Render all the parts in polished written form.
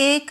1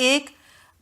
1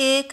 1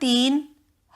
3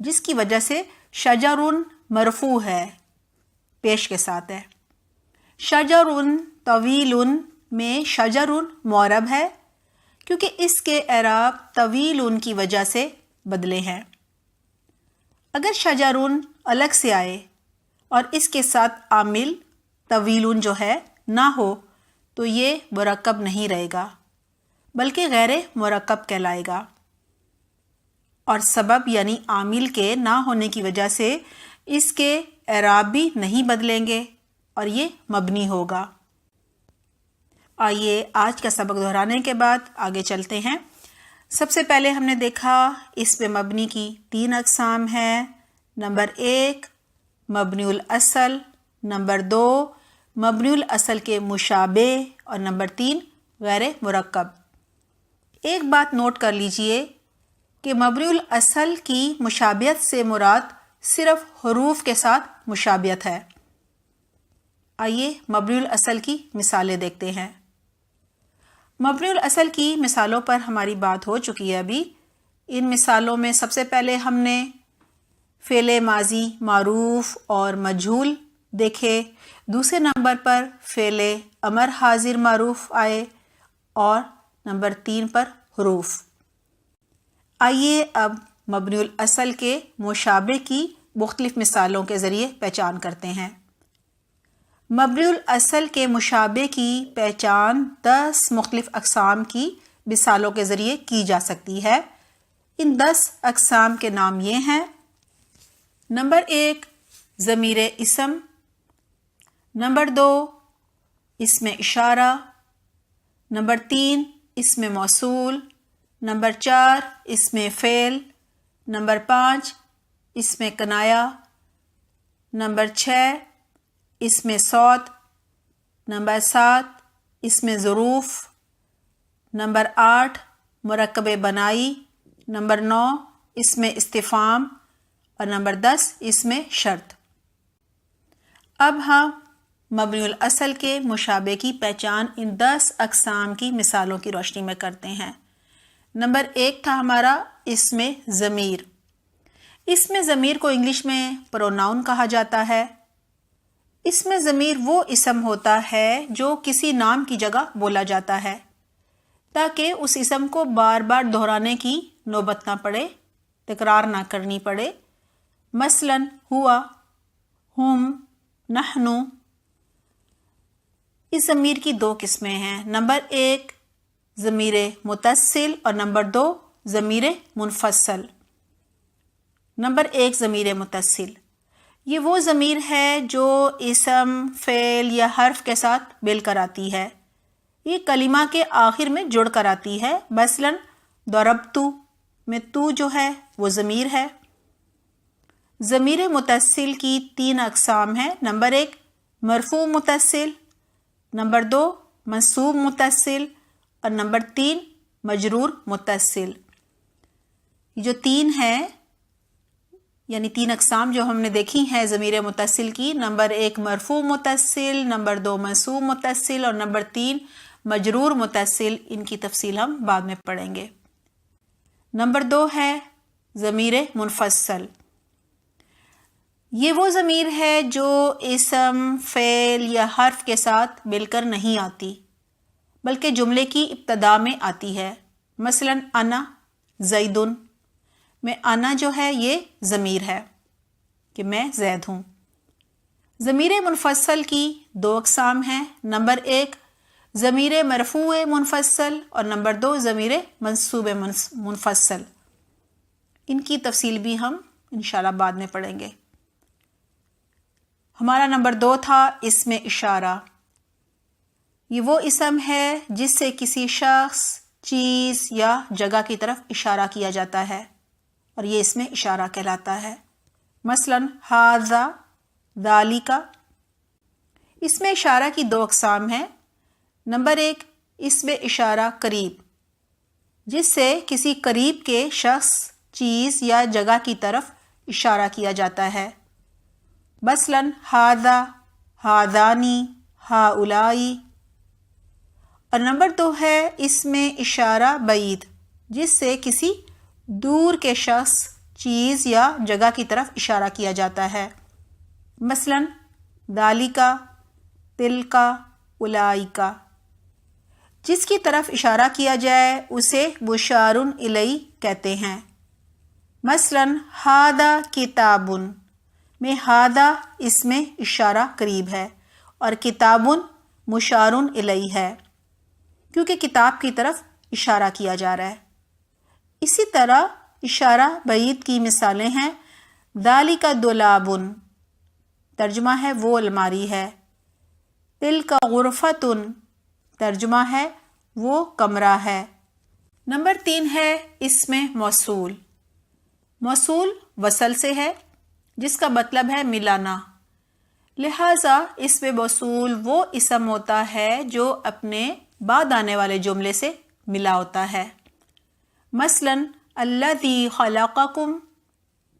جس کی وجہ سے شجرن مرفوع ہے، پیش کے ساتھ ہے۔ شجرن طویل میں شجرن معرب ہے کیونکہ اس کے اعراب طویل کی وجہ سے بدلے ہیں۔ اگر شجرن الگ سے آئے اور اس کے ساتھ عامل طویل جو ہے نہ ہو تو یہ مرکب نہیں رہے گا بلکہ غیر مرکب کہلائے گا، اور سبب یعنی عامل کے نہ ہونے کی وجہ سے اس کے اعراب بھی نہیں بدلیں گے اور یہ مبنی ہوگا۔ آئیے آج کا سبق دہرانے کے بعد آگے چلتے ہیں۔ سب سے پہلے ہم نے دیکھا اسم مبنی کی 3 اقسام ہیں۔ نمبر 1 مبنی الاصل، نمبر 2 مبنی الاصل کے مشابہ، اور نمبر 3 غیر مرکب۔ ایک بات نوٹ کر لیجئے کہ مبنی الاصل کی مشابہت سے مراد صرف حروف کے ساتھ مشابہت ہے۔ آئیے مبنی الاصل کی مثالیں دیکھتے ہیں۔ مبنی الاصل کی مثالوں پر ہماری بات ہو چکی ہے ابھی۔ ان مثالوں میں سب سے پہلے ہم نے فعل ماضی معروف اور مجہول دیکھے، دوسرے نمبر پر فعل امر حاضر معروف آئے، اور نمبر 3 پر حروف۔ آئیے اب مبنی الاصل کے مشابہ کی مختلف مثالوں کے ذریعے پہچان کرتے ہیں۔ مبنی الاصل کے مشابہ کی پہچان 10 مختلف اقسام کی مثالوں کے ذریعے کی جا سکتی ہے۔ ان 10 اقسام کے نام یہ ہیں۔ نمبر 1 ضمیر اسم، نمبر 2 اسم اشارہ، نمبر 3 اسم موصول، نمبر 4 اسم فعل، نمبر 5 اسم کنایہ، نمبر 6 اسم صوت، نمبر 7 اسم ظروف، نمبر 8 مرکب بنائی، نمبر 9 اسم استفہام، اور نمبر 10 اسم شرط۔ اب ہم مبنی الاصل کے مشابہ کی پہچان ان 10 اقسام کی مثالوں کی روشنی میں کرتے ہیں۔ نمبر 1 تھا ہمارا اسم ضمیر۔ اسم ضمیر کو انگلش میں پروناؤن کہا جاتا ہے۔ اسم ضمیر وہ اسم ہوتا ہے جو کسی نام کی جگہ بولا جاتا ہے تاکہ اس اسم کو بار بار دہرانے کی نوبت نہ پڑے، تکرار نہ کرنی پڑے۔ مثلا ہوا، ہم، نحنو۔ اس ضمیر کی 2 قسمیں ہیں۔ نمبر 1 ضمیر متصل، اور نمبر 2 ضمیر منفصل۔ نمبر 1 ضمیر متصل، یہ وہ ضمیر ہے جو اسم، فعل یا حرف کے ساتھ مل کر آتی ہے۔ یہ کلمہ کے آخر میں جڑ کر آتی ہے۔ مثلا ضربتو میں تو جو ہے وہ ضمیر ہے۔ ضمیر متصل کی 3 اقسام ہیں۔ نمبر 1 مرفوع متصل، نمبر 2 منصوب متصل، اور نمبر 3 مجرور متصل۔ یہ جو 3 ہیں یعنی 3 اقسام جو ہم نے دیکھی ہیں ضمیر متصل کی، نمبر 1 مرفوع متصل، نمبر 2 منصوب متصل، اور نمبر 3 مجرور متصل، ان کی تفصیل ہم بعد میں پڑھیں گے۔ نمبر 2 ہے ضمیر منفصل۔ یہ وہ ضمیر ہے جو اسم، فعل یا حرف کے ساتھ مل کر نہیں آتی بلکہ جملے کی ابتدا میں آتی ہے۔ مثلا انا زیدن میں انا جو ہے یہ ضمیر ہے کہ میں زید ہوں۔ ضمیر منفصل کی 2 اقسام ہیں۔ نمبر 1 ضمیر مرفوع منفصل، اور نمبر 2 ضمیر منصوب منفصل۔ ان کی تفصیل بھی ہم انشاءاللہ بعد میں پڑھیں گے۔ ہمارا نمبر 2 تھا اسم اشارہ۔ یہ وہ اسم ہے جس سے کسی شخص، چیز یا جگہ کی طرف اشارہ کیا جاتا ہے، اور یہ اسم اشارہ کہلاتا ہے۔ مثلا ھذا، ذالک۔ اسم اشارہ کی 2 اقسام ہیں۔ نمبر 1 اسم اشارہ قریب، جس سے کسی قریب کے شخص، چیز یا جگہ کی طرف اشارہ کیا جاتا ہے۔ مثلا ھذا، ھذانی، ھؤلائی۔ اور نمبر 2 ہے اسم اشارہ بعید، جس سے کسی دور کے شخص، چیز یا جگہ کی طرف اشارہ کیا جاتا ہے. مثلاً ذالکا، تلکا، اولئکا. جس کی طرف اشارہ کیا جائے اسے مشار الیہ کہتے ہیں. مثلاً ھذا کتاب میں ھذا اس میں اشارہ قریب ہے اور کتاب مشار الیہ ہے کیونکہ کتاب کی طرف اشارہ کیا جا رہا ہے. اسی طرح اشارہ بعید کی مثالیں ہیں. ذالک دولاب، ترجمہ ہے وہ الماری ہے. تلک غرفۃ، ترجمہ ہے وہ کمرہ ہے. نمبر 3 ہے اسم موصول. موصول وصل سے ہے جس کا مطلب ہے ملانا. لہٰذا اسم موصول وہ اسم ہوتا ہے جو اپنے بعد آنے والے جملے سے ملا ہوتا ہے. مثلاً الذی خلقکم،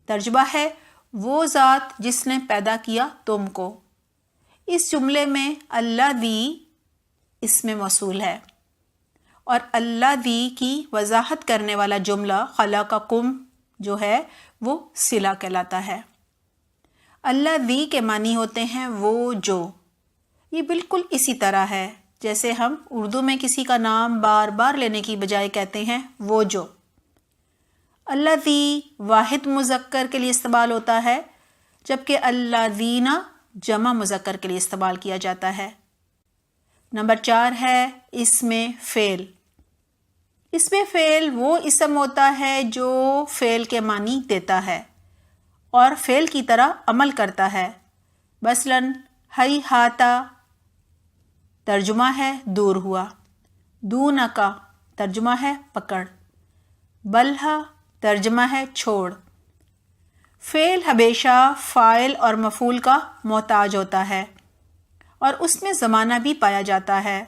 ترجمہ ہے وہ ذات جس نے پیدا کیا تم کو. اس جملے میں الذی اسم موصول ہے اور الذی کی وضاحت کرنے والا جملہ خلقکم جو ہے وہ صلہ کہلاتا ہے. الذی کے معنی ہوتے ہیں وہ جو. یہ بالکل اسی طرح ہے جیسے ہم اردو میں کسی کا نام بار بار لینے کی بجائے کہتے ہیں وہ جو. الذی واحد مذکر کے لیے استعمال ہوتا ہے جبکہ الذین جمع مذکر کے لیے استعمال کیا جاتا ہے. نمبر 4 ہے اسم فعل. اسم فعل وہ اسم ہوتا ہے جو فعل کے معنی دیتا ہے اور فعل کی طرح عمل کرتا ہے. مثلاً ہیہاتا، ترجمہ ہے دور ہوا. دونکا، ترجمہ ہے پکڑ. بلہا، ترجمہ ہے چھوڑ. فعل ہمیشہ فاعل اور مفعول کا محتاج ہوتا ہے اور اس میں زمانہ بھی پایا جاتا ہے،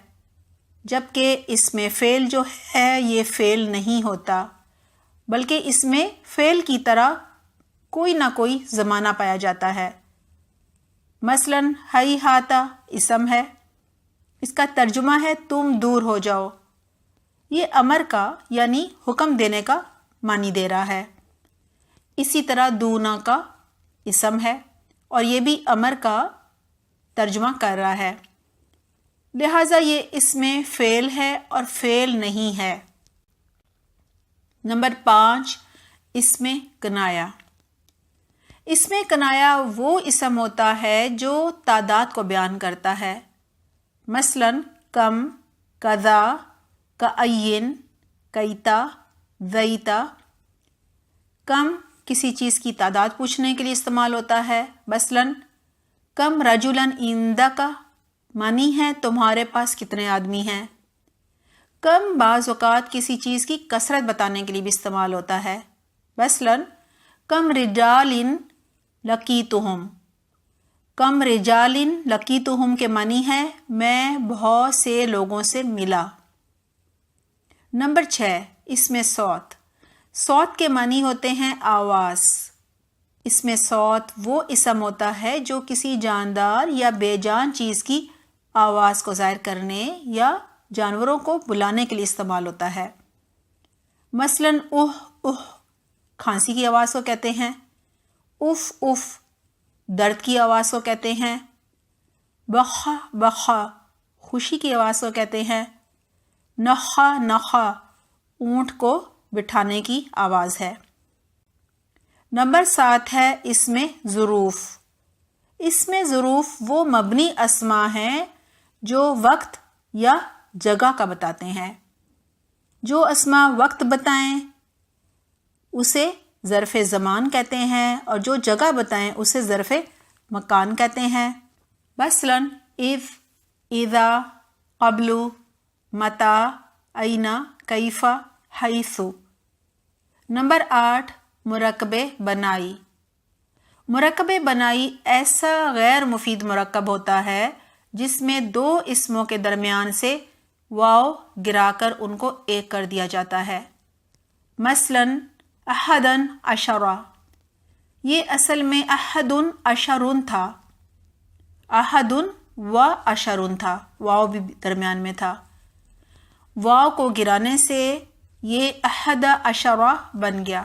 جبکہ اس میں فعل جو ہے یہ فعل نہیں ہوتا بلکہ اس میں فعل کی طرح کوئی نہ کوئی زمانہ پایا جاتا ہے. مثلاً ہیہاتا اسم ہے، اس کا ترجمہ ہے تم دور ہو جاؤ. یہ امر کا یعنی حکم دینے کا معنی دے رہا ہے. اسی طرح دونا کا اسم ہے اور یہ بھی امر کا ترجمہ کر رہا ہے. لہٰذا یہ اسم فعل ہے اور فعل نہیں ہے. نمبر 5 اسم کنایا. اسم کنایا وہ اسم ہوتا ہے جو تعداد کو بیان کرتا ہے. مثلاً کم، کذا، کأین، کیتا، زیتا. کم کسی چیز کی تعداد پوچھنے کے لیے استعمال ہوتا ہے. مثلاً کم رجلاً عندک، معنی ہے تمہارے پاس کتنے آدمی ہیں. کم بعض اوقات کسی چیز کی کثرت بتانے کے لیے بھی استعمال ہوتا ہے. مثلاً کم رجال لقیتہم. کم رجال لقیتہم کے معنی ہے میں بہت سے لوگوں سے ملا. نمبر 6 اسم صوت. صوت کے معنی ہوتے ہیں آواز. اسم صوت وہ اسم ہوتا ہے جو کسی جاندار یا بے جان چیز کی آواز کو ظاہر کرنے یا جانوروں کو بلانے کے لیے استعمال ہوتا ہے. مثلاً کھانسی کی آواز کو کہتے ہیں. اف اف درد کی آواز کو کہتے ہیں. بخا بخا خوشی کی آواز کو کہتے ہیں. نخا نخا اونٹ کو بٹھانے کی آواز ہے. نمبر 7 ہے اسم ظروف. اسم ظروف وہ مبنی اسما ہیں جو وقت یا جگہ کا بتاتے ہیں. جو اسما وقت بتائیں اسے ظرف زمان کہتے ہیں اور جو جگہ بتائیں اسے ظرف مکان کہتے ہیں. مثلاً اذ، اذا، قبل، متا، این، کیف، حیث. نمبر 8 مرکب بنائی. مرکب بنائی ایسا غیر مفید مرکب ہوتا ہے جس میں 2 اسموں کے درمیان سے واو گرا کر ان کو ایک کر دیا جاتا ہے. مثلاً احدن عشرہ، یہ اصل میں احدن عشرن تھا. احدن و عشرن تھا، واو بھی درمیان میں تھا. واو کو گرانے سے یہ احد عشرہ بن گیا.